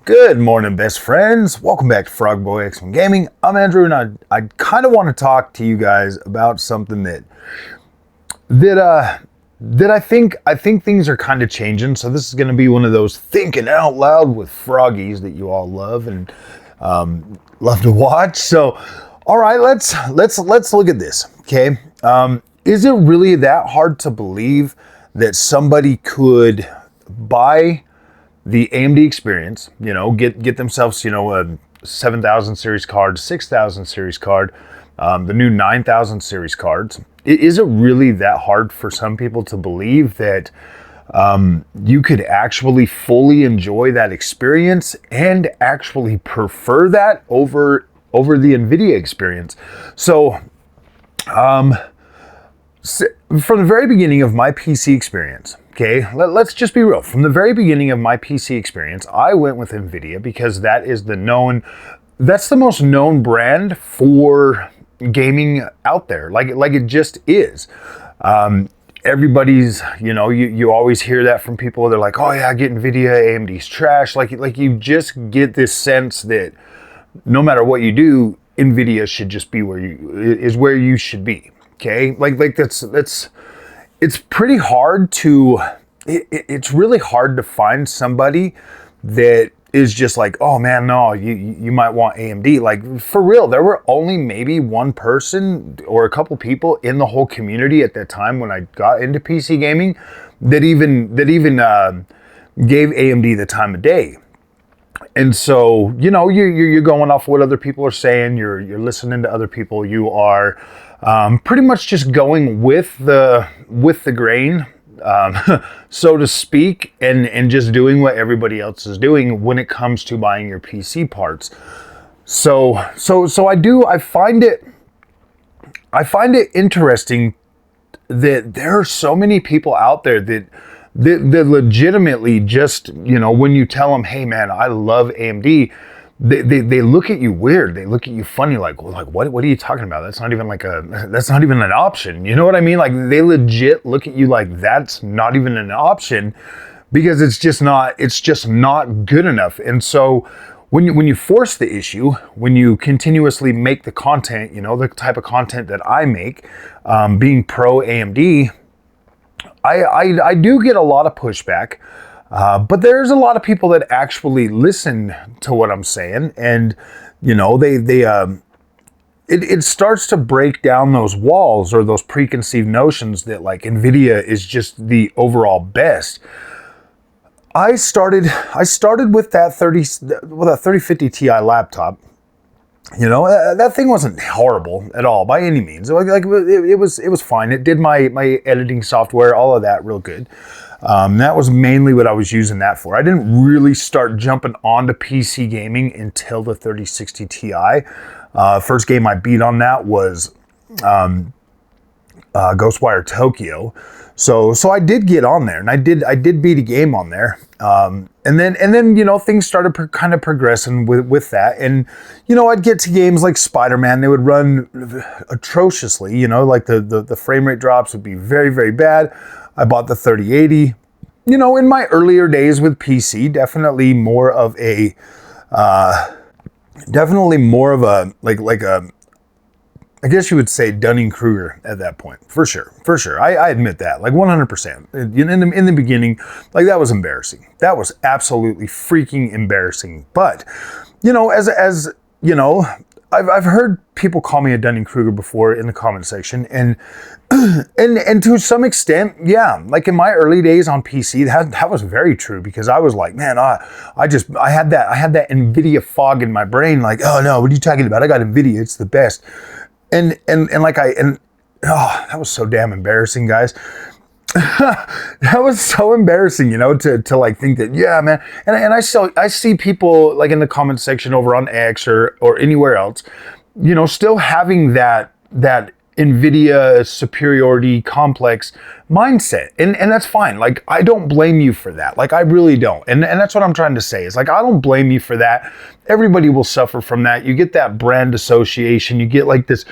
Good morning, best friends. Welcome back to Frog Boy X1 Gaming. I'm Andrew, and I kind of want to talk to you guys about something that I think things are kind of changing. So this is going to be one of those thinking out loud with froggies that you all love and love to watch. So, all right, let's look at this. Okay, is it really that hard to believe that somebody could buy the AMD experience, get themselves, a 7000 series card, 6000 series card, the new 9000 series cards? Is it really that hard for some people to believe that you could actually fully enjoy that experience and actually prefer that over the Nvidia experience? So, from the very beginning of my PC experience, okay, let's just be real. From the very beginning of my PC experience, I went with Nvidia because that's the most known brand for gaming out there. Like it just is. Everybody's, you always hear that from people. They're like, oh yeah, get Nvidia, AMD's trash. Like you just get this sense that no matter what you do, Nvidia should just be where you should be. Okay, like that's it's pretty hard to, it's really hard to find somebody that is just like, oh man, no, you might want AMD. Like for real, there were only maybe one person or a couple people in the whole community at that time when I got into PC gaming that even gave AMD the time of day. And so, you're going off what other people are saying. You're listening to other people. You are pretty much just going with the grain, so to speak, and just doing what everybody else is doing when it comes to buying your PC parts. So I find it interesting that there are so many people out there that legitimately just, when you tell them, hey man, I love AMD, they look at you weird. They look at you funny, like what are you talking about? That's not even an option. You know what I mean? Like they legit look at you like that's not even an option because it's just not good enough. And so when you force the issue, when you continuously make the content, the type of content that I make, being pro AMD, I do get a lot of pushback, but there's a lot of people that actually listen to what I'm saying, and it starts to break down those walls or those preconceived notions that like Nvidia is just the overall best. I started with that 3050 Ti laptop. That thing wasn't horrible at all by any means. It was fine. It did my editing software, all of that real good. That was mainly what I was using that for. I didn't really start jumping onto PC gaming until the 3060 Ti. First game I beat on that was Ghostwire Tokyo. So I did get on there, and I did beat a game on there. And then things started kind of progressing with that, and I'd get to games like Spider-Man. They would run atrociously. Like the frame rate drops would be very, very bad. I bought the 3080. In my earlier days with PC, definitely more of a I guess you would say Dunning-Kruger at that point, for sure. I admit that, like 100%. In the beginning, like that was embarrassing. That was absolutely freaking embarrassing. But, as I've heard people call me a Dunning-Kruger before in the comment section, and to some extent, yeah, like in my early days on PC, that was very true, because I was like, man, I had that Nvidia fog in my brain, like, oh no, what are you talking about? I got Nvidia, it's the best. And that was so damn embarrassing, guys. That was so embarrassing, to like think that, yeah, man. And I see people like in the comment section over on X or anywhere else, still having that Nvidia superiority complex mindset, and that's fine. Like, I don't blame you for that. Like, I really don't. And that's what I'm trying to say is, like, I don't blame you for that. Everybody will suffer from that. You get that brand association. You get like this,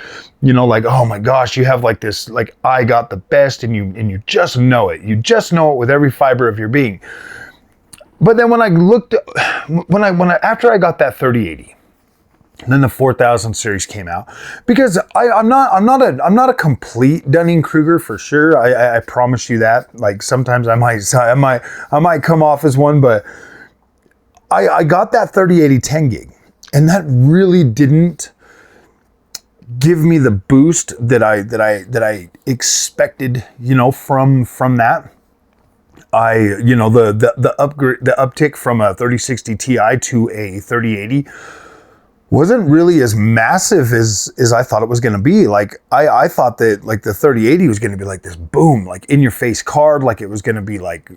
like, oh my gosh, you have like this, like, I got the best, and you just know it. You just know it with every fiber of your being. But then when I looked, after I got that 3080, and then the 4000 series came out, because I'm not a complete Dunning-Kruger for sure. I promise you that. Like sometimes I might come off as one, but I got that 3080 10 gig, and that really didn't give me the boost that I expected, you know, from that. The uptick from a 3060 Ti to a 3080 wasn't really as massive as I thought it was going to be. Like I thought that like the 3080 was going to be like this boom, like in your face card, like it was going to be like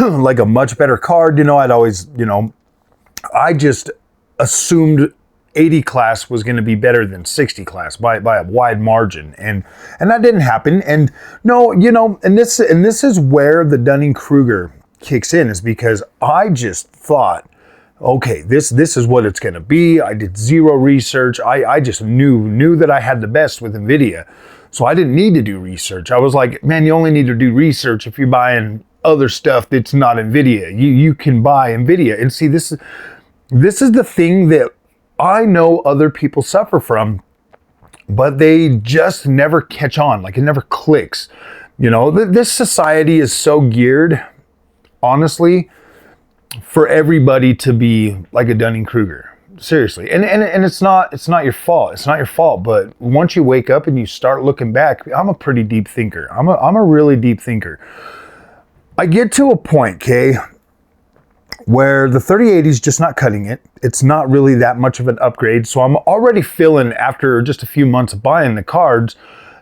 like a much better card. You know, I'd always, you know, I just assumed 80 class was going to be better than 60 class by a wide margin, and that didn't happen. And no, you know, and this is where the Dunning-Kruger kicks in, is because I just thought, okay, this is what it's going to be. I did zero research. I just knew that I had the best with Nvidia, so I didn't need to do research. I was like, man, you only need to do research if you're buying other stuff that's not Nvidia. You can buy Nvidia. And see, this is the thing that I know other people suffer from, but they just never catch on. Like it never clicks. You know, this society is so geared, honestly, for everybody to be like a Dunning-Kruger. Seriously. And it's not your fault. It's not your fault. But once you wake up and you start looking back, I'm a pretty deep thinker. I'm a really deep thinker. I get to a point, okay, where the 3080 is just not cutting it. It's not really that much of an upgrade. So I'm already feeling, after just a few months of buying the cards,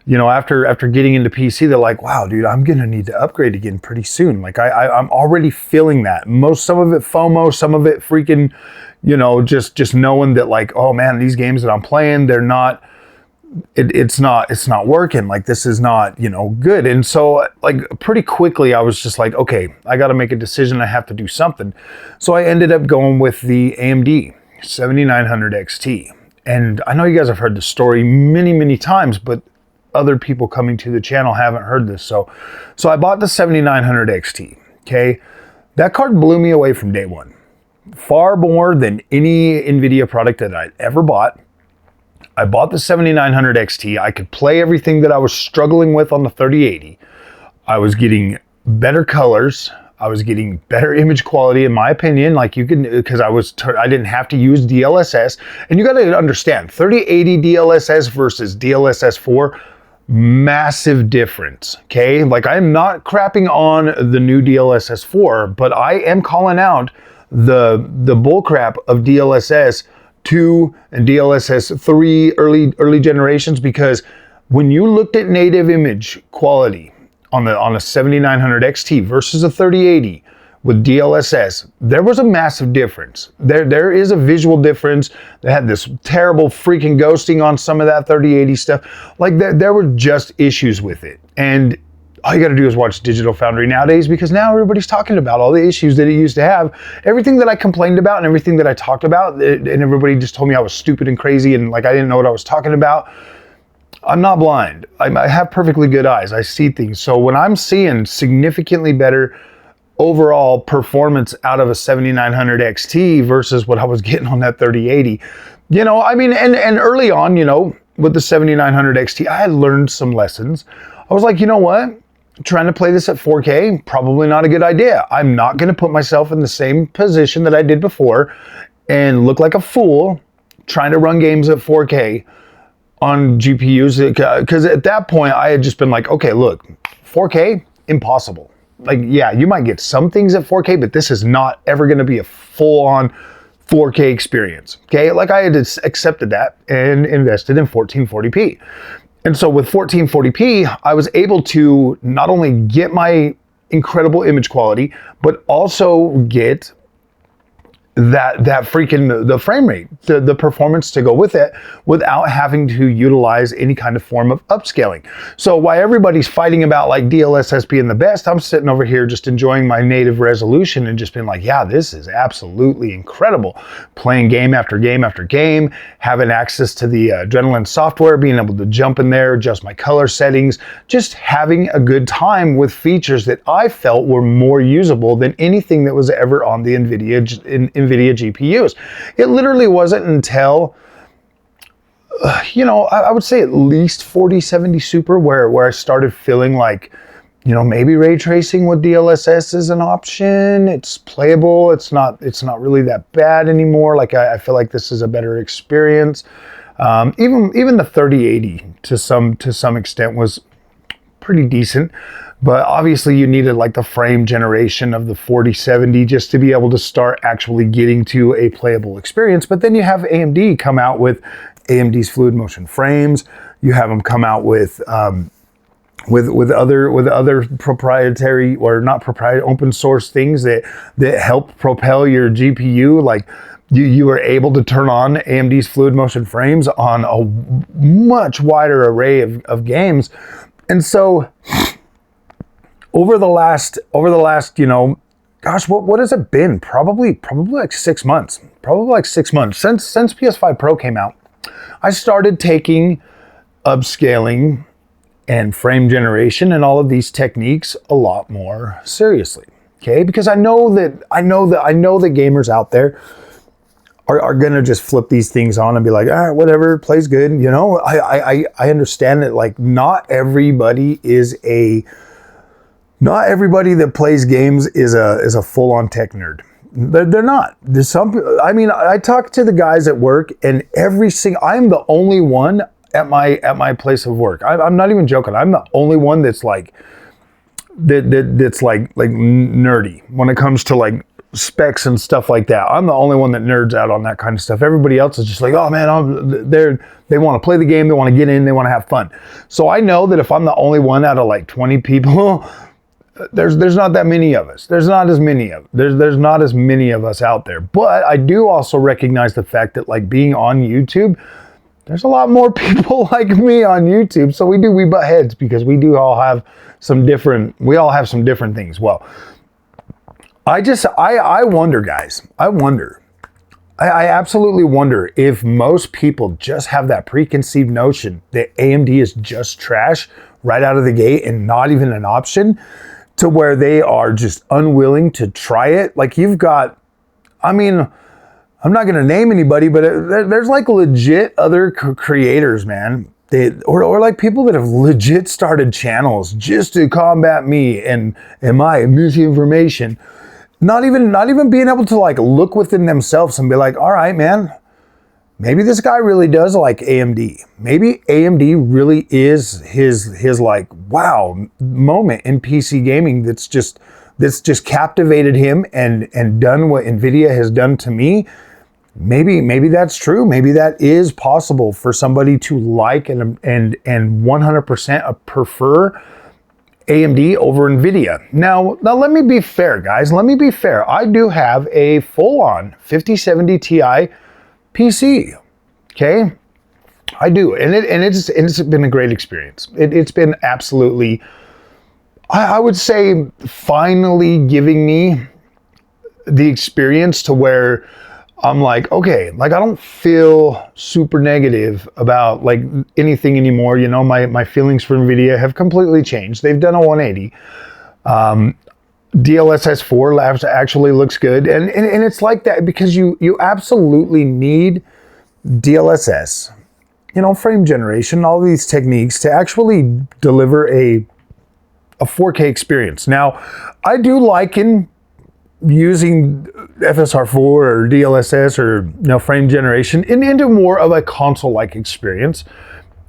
you know, after getting into PC, they're like, wow, dude, I'm going to need to upgrade again pretty soon. Like I'm already feeling that. Some of it FOMO, some of it freaking, you know, just knowing that like, oh man, these games that I'm playing, they're not, it's not working. Like this is not, you know, good. And so like pretty quickly I was just like, okay, I got to make a decision. I have to do something. So I ended up going with the AMD 7900 XT. And I know you guys have heard the story many, many times, but other people coming to the channel haven't heard this. So I bought the 7900 XT. Okay. That card blew me away from day one, far more than any Nvidia product that I'd ever bought. I bought the 7900 XT. I could play everything that I was struggling with on the 3080. I was getting better colors. I was getting better image quality, in my opinion. Like you can, because I didn't have to use DLSS. And you got to understand, 3080 DLSS versus DLSS 4, massive difference. Okay, like I'm not crapping on the new DLSS 4, but I am calling out the bullcrap of DLSS 2 and DLSS 3 early generations, because when you looked at native image quality on a 7900 XT versus a 3080 with DLSS, there was a massive difference. There is a visual difference. They had this terrible freaking ghosting on some of that 3080 stuff. Like there were just issues with it. And all you got to do is watch Digital Foundry nowadays, because now everybody's talking about all the issues that it used to have. Everything that I complained about and everything that I talked about, and everybody just told me I was stupid and crazy and like I didn't know what I was talking about. I'm not blind. I have perfectly good eyes. I see things. So when I'm seeing significantly better overall performance out of a 7900 XT versus what I was getting on that 3080, you know, I mean, and early on, you know, with the 7900 XT, I had learned some lessons. I was like, you know what? Trying to play this at 4K, probably not a good idea. I'm not going to put myself in the same position that I did before and look like a fool trying to run games at 4K on GPUs, because at that point I had just been like, okay, look, 4K, impossible. Like, yeah, you might get some things at 4K, but this is not ever going to be a full-on 4K experience. Okay, like I had accepted that and invested in 1440p. And so with 1440p, I was able to not only get my incredible image quality, but also get that freaking the frame rate, the performance to go with it, without having to utilize any kind of form of upscaling. So while everybody's fighting about like DLSS being the best, I'm sitting over here just enjoying my native resolution and just being like, yeah, this is absolutely incredible. Playing game after game after game, having access to the Adrenaline software, being able to jump in there, adjust my color settings, just having a good time with features that I felt were more usable than anything that was ever on the Nvidia GPUs. It literally wasn't until, I would say at least 4070 Super where I started feeling like, maybe ray tracing with DLSS is an option. It's playable. It's not really that bad anymore. Like I feel like this is a better experience. Even the 3080 to some extent was pretty decent. But obviously you needed like the frame generation of the 4070 just to be able to start actually getting to a playable experience. But then you have AMD come out with AMD's fluid motion frames. You have them come out with other proprietary, or not proprietary, open source things that help propel your GPU. Like you were able to turn on AMD's fluid motion frames on a much wider array of games. And so over the last, gosh, what has it been? Probably like 6 months. Probably like 6 months since PS5 Pro came out. I started taking upscaling and frame generation and all of these techniques a lot more seriously. Okay, because I know that gamers out there are gonna just flip these things on and be like, all right, whatever, plays good. I understand that like not everybody that plays games is a full-on tech nerd. They're not. There's I talk to the guys at work, and I'm the only one at my place of work. I'm not even joking. I'm the only one that's like that's like nerdy when it comes to like specs and stuff like that. I'm the only one that nerds out on that kind of stuff. Everybody else is just like, oh man, they want to play the game, they want to get in, they want to have fun. So I know that if I'm the only one out of like 20 people, there's not that many of us. There's not as many of us out there. But I do also recognize the fact that like being on YouTube, there's a lot more people like me on YouTube. So we butt heads because we all have some different things. Well, I wonder, guys. I absolutely wonder if most people just have that preconceived notion that AMD is just trash right out of the gate and not even an option, to where they are just unwilling to try it. Like you've got, I'm not going to name anybody, but there's like legit other creators, man. Or like people that have legit started channels just to combat me and my misinformation. Not even being able to like look within themselves and be like, all right, man, maybe this guy really does like AMD. Maybe AMD really is his like wow moment in PC gaming that's just captivated him and done what Nvidia has done to me. Maybe that's true. Maybe that is possible for somebody to like and 100% prefer AMD over Nvidia. Now let me be fair, guys. Let me be fair. I do have a full-on 5070 Ti PC. Okay, I do, and it's been a great experience. It's been absolutely, I would say, finally giving me the experience to where I'm like, okay, like I don't feel super negative about like anything anymore. My feelings for Nvidia have completely changed. They've done a 180. DLSS 4 actually looks good, and it's like that because you absolutely need DLSS, frame generation, all these techniques to actually deliver a 4K experience. Now, I do liken using FSR4 or DLSS or frame generation into more of a console-like experience,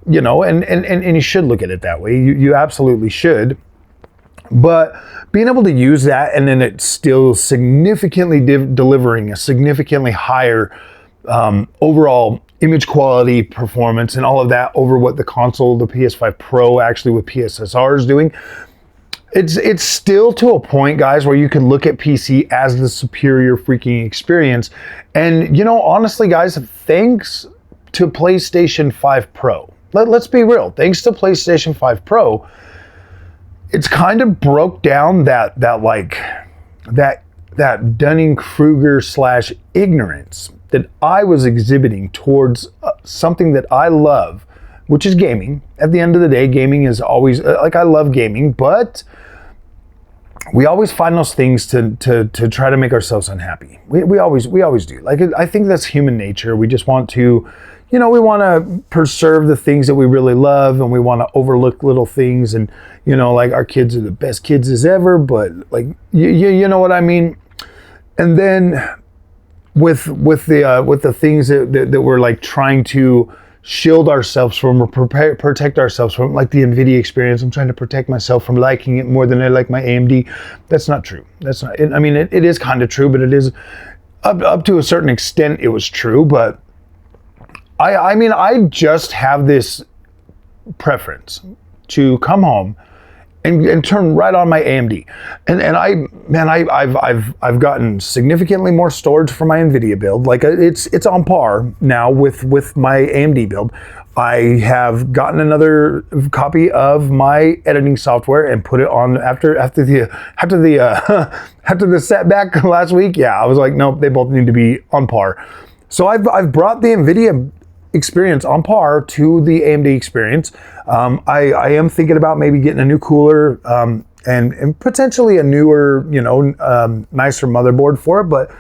and you should look at it that way. You absolutely should. But being able to use that and then it's still significantly delivering a significantly higher overall image quality, performance, and all of that over what the console, the PS5 Pro, actually with PSSR is doing, It's still to a point, guys, where you can look at PC as the superior freaking experience. And, you know, honestly, guys, thanks to PlayStation 5 Pro, let's be real, thanks to PlayStation 5 Pro, it's kind of broke down that Dunning-Kruger / ignorance that I was exhibiting towards something that I love, which is gaming. At the end of the day, gaming is always, like, I love gaming, but we always find those things to try to make ourselves unhappy. We always do. Like, I think that's human nature. We just want to, you know, we want to preserve the things that we really love, and we want to overlook little things. And, you know, like, our kids are the best kids as ever, but, like, you know what I mean? And then with the things that we're, like, trying to shield ourselves from or protect ourselves from, like the Nvidia experience. I'm trying to protect myself from liking it more than I like my AMD. That's not true. That's not, I mean, it is kind of true, but it is up to a certain extent it was true. But I mean, I just have this preference to come home and turn right on my AMD. And I've gotten significantly more storage for my Nvidia build. Like, it's on par now with my AMD build. I have gotten another copy of my editing software and put it on after the setback last week. Yeah, I was like, nope, they both need to be on par. So I've brought the Nvidia experience on par to the AMD experience. I am thinking about maybe getting a new cooler and potentially a newer, you know, nicer motherboard for it. But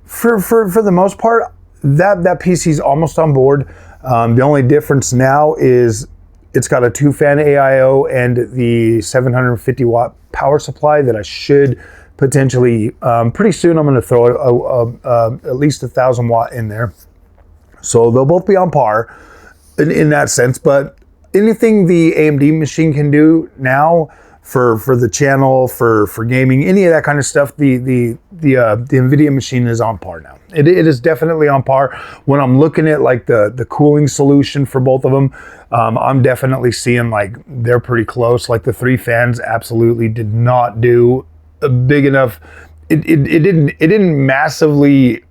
for the most part, that PC is almost on board. The only difference now is it's got a 2-fan AIO and the 750 watt power supply that I should potentially pretty soon. I'm going to throw at least 1,000 watt in there. So they'll both be on par in that sense, but anything the AMD machine can do now for the channel, for gaming, any of that kind of stuff, the Nvidia machine is on par now. It is definitely on par. When I'm looking at, like, the cooling solution for both of them, I'm definitely seeing, like, they're pretty close. Like, the 3 fans absolutely did not do a big enough. It didn't massively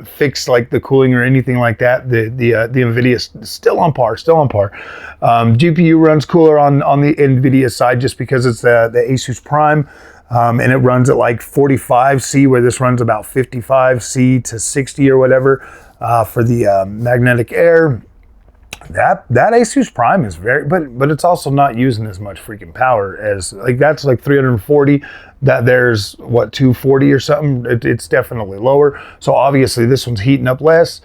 fix, like, the cooling or anything like that. The Nvidia is still on par. GPU runs cooler on the Nvidia side just because it's the Asus Prime, and it runs at like 45C, where this runs about 55C to 60 or whatever. For the Magnetic Air, that Asus Prime is very, but it's also not using as much freaking power as, like, that's like 340. That there's what, 240 or something. It's definitely lower. So obviously this one's heating up less.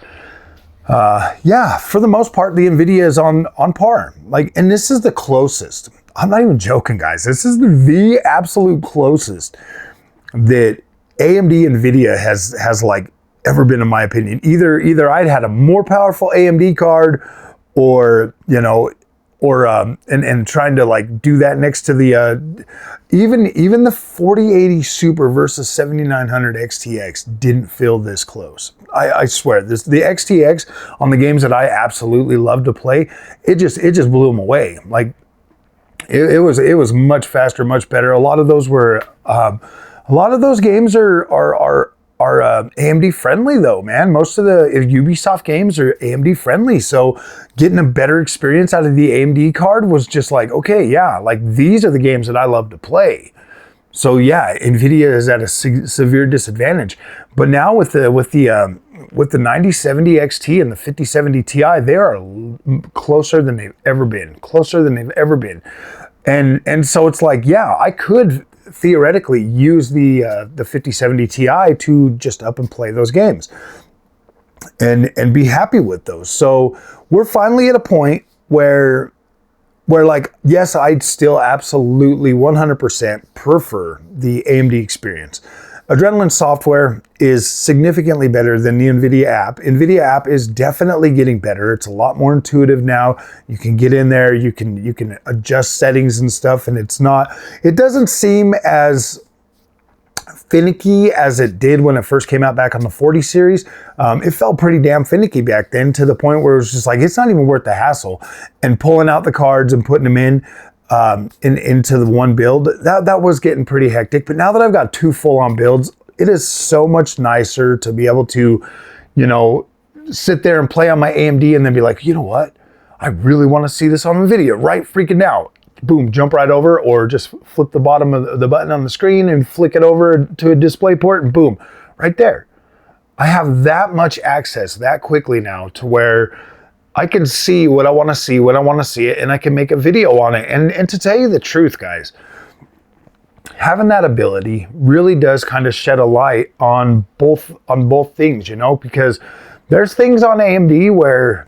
Yeah, for the most part, the Nvidia is on par. Like, and this is the closest. I'm not even joking, guys. This is the absolute closest that AMD Nvidia has like ever been, in my opinion. Either I'd had a more powerful AMD card, or, you know, or and trying to, like, do that next to the even the 4080 Super versus 7900 XTX didn't feel this close. I swear, the XTX on the games that I absolutely love to play, it just blew them away. Like, it was much faster, much better. A lot of those games are AMD friendly, though, man. Most of the Ubisoft games are AMD friendly, so getting a better experience out of the AMD card was just like, okay, yeah, like, these are the games that I love to play. So yeah, Nvidia is at a severe disadvantage. But now with the 9070 XT and the 5070 Ti, they are closer than they've ever been. And so it's like, yeah, I could theoretically use the 5070 Ti to just up and play those games and be happy with those. So we're finally at a point where like, yes, I'd still absolutely 100% prefer the AMD experience. Adrenaline software is significantly better than the Nvidia app. Nvidia app is definitely getting better. It's a lot more intuitive now. You can get in there, you can adjust settings and stuff, and it doesn't seem as finicky as it did when it first came out back on the 40 series. It felt pretty damn finicky back then, to the point where it was just like, it's not even worth the hassle. And pulling out the cards and putting them in, into the one build, that was getting pretty hectic. But now that I've got 2 full-on builds, it is so much nicer to be able to, you know, sit there and play on my AMD and then be like, you know what? I really want to see this on Nvidia right freaking now. Boom, jump right over, or just flip the bottom of the button on the screen and flick it over to a DisplayPort and boom, right there. I have that much access that quickly now to where I can see what I want to see when I want to see it, and I can make a video on it. And to tell you the truth, guys, having that ability really does kind of shed a light on both things, you know, because there's things on AMD where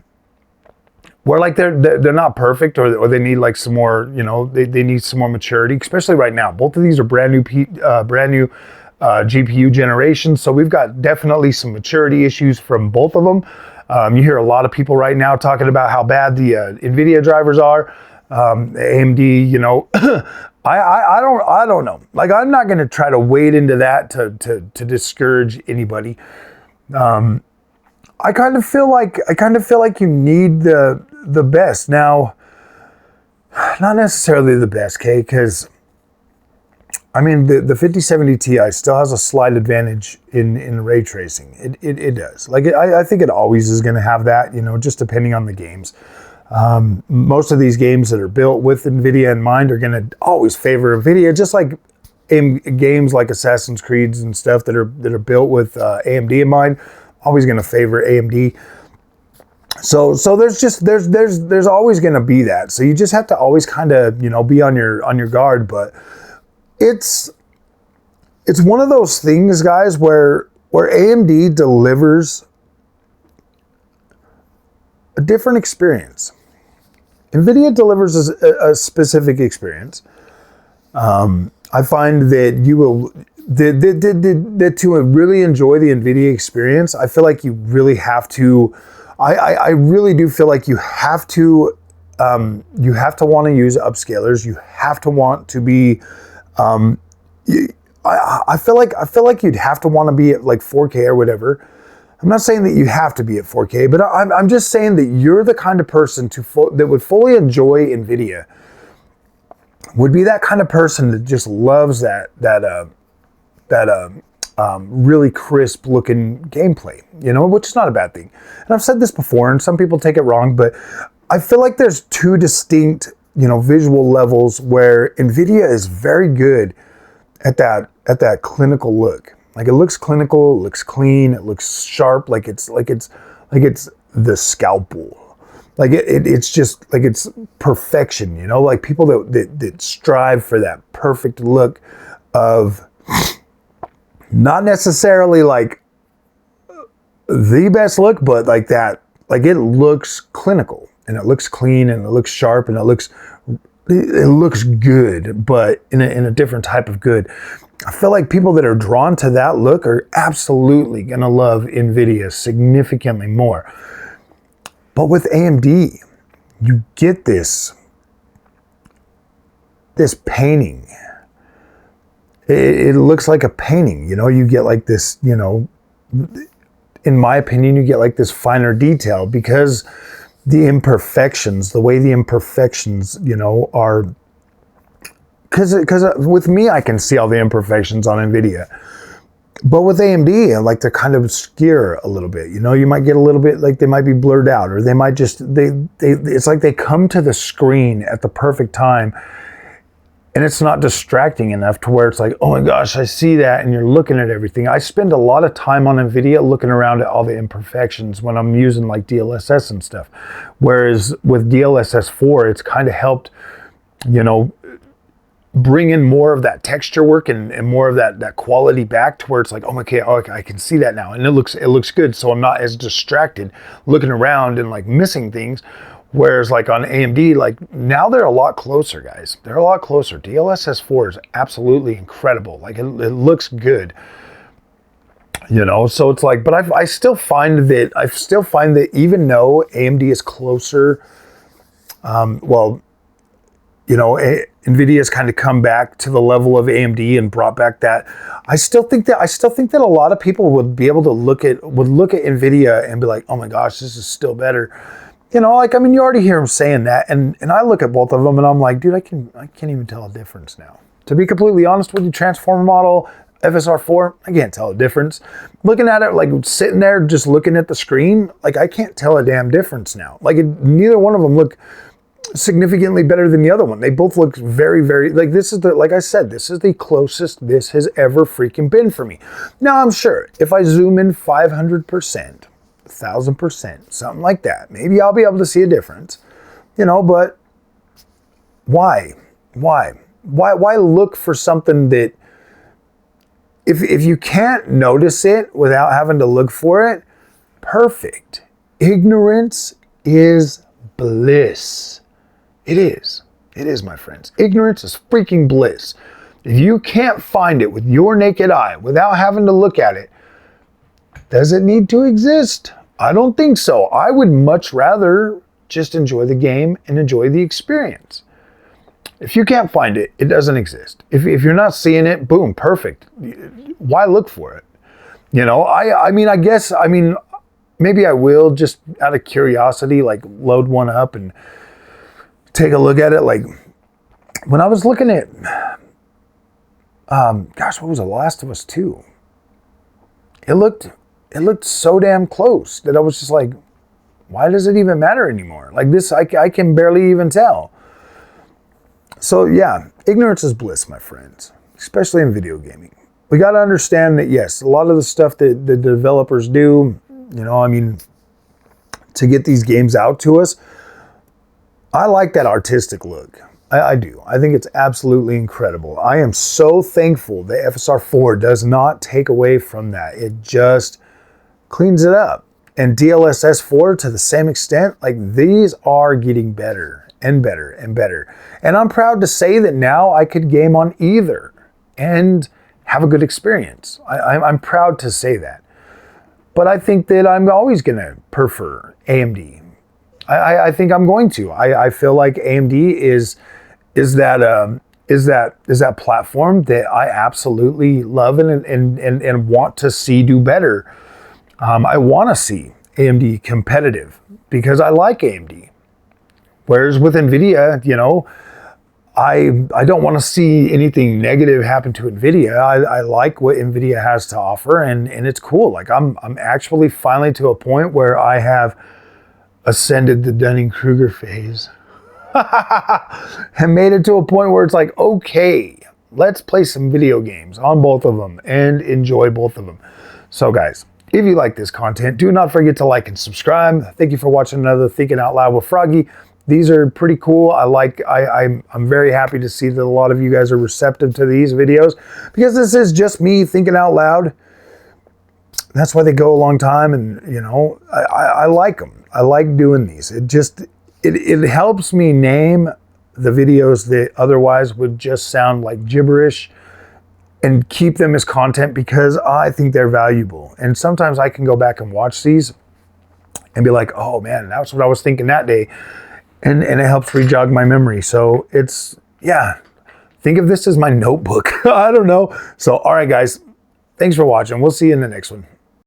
like they're not perfect, or they need like some more, you know, they need some more maturity, especially right now. Both of these are brand new GPU generations, so we've got definitely some maturity issues from both of them. You hear a lot of people right now talking about how bad the Nvidia drivers are. AMD, you know, I don't know. Like, I'm not going to try to wade into that to discourage anybody. I kind of feel like you need the best. Now, not necessarily the best, Kay, because I mean the 5070 Ti still has a slight advantage in ray tracing. It does. Like, I think it always is going to have that, you know, just depending on the games. Most of these games that are built with Nvidia in mind are going to always favor Nvidia, just like games like Assassin's Creed and stuff that are built with AMD in mind, always going to favor AMD. So there's always going to be that. So you just have to always kind of, you know, be on your guard. But it's one of those things, guys, where AMD delivers a different experience. Nvidia delivers a specific experience. I find that you will that to really enjoy the Nvidia experience, I feel like you really have to. I really do feel like you have to want to use upscalers. You have to want to be. I feel like you'd have to want to be at like 4K or whatever. I'm not saying that you have to be at 4K, but I'm just saying that you're the kind of person that would fully enjoy Nvidia. Would be that kind of person that just loves that really crisp looking gameplay, you know, which is not a bad thing. And I've said this before, and some people take it wrong, but I feel like there's 2 distinct, you know, visual levels where Nvidia is very good at that clinical look. Like, it looks clinical, it looks clean, it looks sharp, like it's the scalpel. Like it's just like it's perfection, you know, like people that strive for that perfect look of not necessarily like the best look, but like that, like it looks clinical and it looks clean and it looks sharp and it looks good, but in a different type of good. I feel like people that are drawn to that look are absolutely going to love Nvidia significantly more. But with AMD, you get this painting. It looks like a painting, you know, you get like this, you know, in my opinion, you get like this finer detail because the way the imperfections, you know, are, because with me, I can see all the imperfections on Nvidia. But with AMD, like, they're kind of obscure a little bit. You know, you might get a little bit, like, they might be blurred out, or they might just, it's like they come to the screen at the perfect time, and it's not distracting enough to where it's like, oh my gosh, I see that, and you're looking at everything. I spend a lot of time on Nvidia looking around at all the imperfections when I'm using, like, DLSS and stuff. Whereas with DLSS 4, it's kind of helped, you know, bring in more of that texture work and more of that quality back to where it's like, oh, okay, I can see that now. And it looks good. So I'm not as distracted looking around and like missing things. Whereas like on AMD, like now they're a lot closer, guys. They're a lot closer. DLSS 4 is absolutely incredible. Like it looks good, you know? So it's like, but I still find that even though AMD is closer, well, you know, Nvidia has kind of come back to the level of AMD and brought back that. I still think that a lot of people would be able to look at Nvidia and be like, oh my gosh, this is still better. You know, like, I mean, you already hear him saying that, and I look at both of them and I'm like, dude, I can't even tell a difference now. To be completely honest with you, Transformer model, FSR4, I can't tell a difference. Looking at it, like sitting there just looking at the screen, like I can't tell a damn difference now. Like neither one of them look significantly better than the other one. They both look very, very, like this is the, like I said, this is the closest this has ever freaking been for me. Now I'm sure if I zoom in 500%, 1,000%, something like that, maybe I'll be able to see a difference, you know, but why look for something that, if you can't notice it without having to look for it, perfect. Ignorance is bliss. It is. It is, my friends. Ignorance is freaking bliss. If you can't find it with your naked eye without having to look at it, does it need to exist? I don't think so. I would much rather just enjoy the game and enjoy the experience. If you can't find it, it doesn't exist. If you're not seeing it, boom, perfect. Why look for it? You know, I mean, maybe I will just out of curiosity, like load one up and take a look at it. Like when I was looking at, gosh, what was it? Last of Us 2? It looked so damn close that I was just like, why does it even matter anymore? Like this, I can barely even tell. So yeah, ignorance is bliss, my friends, especially in video gaming. We got to understand that, yes, a lot of the stuff that the developers do, you know, I mean, to get these games out to us, I like that artistic look. I do. I think it's absolutely incredible. I am so thankful that FSR4 does not take away from that. It just cleans it up. And DLSS 4 to the same extent, like these are getting better and better and better. And I'm proud to say that now I could game on either and have a good experience. I'm proud to say that. But I think that I'm always going to prefer AMD. I think I'm going to. I feel like AMD is that platform that I absolutely love and want to see do better. I want to see AMD competitive because I like AMD. Whereas with Nvidia, you know, I don't want to see anything negative happen to Nvidia. I like what Nvidia has to offer, and it's cool. Like I'm actually finally to a point where I have ascended the Dunning-Kruger phase and made it to a point where it's like, okay, let's play some video games on both of them and enjoy both of them. So guys, if you like this content, do not forget to like and subscribe. Thank you for watching another Thinking Out Loud with Froggy. These are pretty cool. I'm very happy to see that a lot of you guys are receptive to these videos because this is just me thinking out loud. That's why they go a long time, and you know, I like them. I like doing these. It helps me name the videos that otherwise would just sound like gibberish and keep them as content because I think they're valuable. And sometimes I can go back and watch these and be like, oh man, that's what I was thinking that day. And it helps re-jog my memory. So it's, yeah, think of this as my notebook. I don't know. So, all right, guys, thanks for watching. We'll see you in the next one.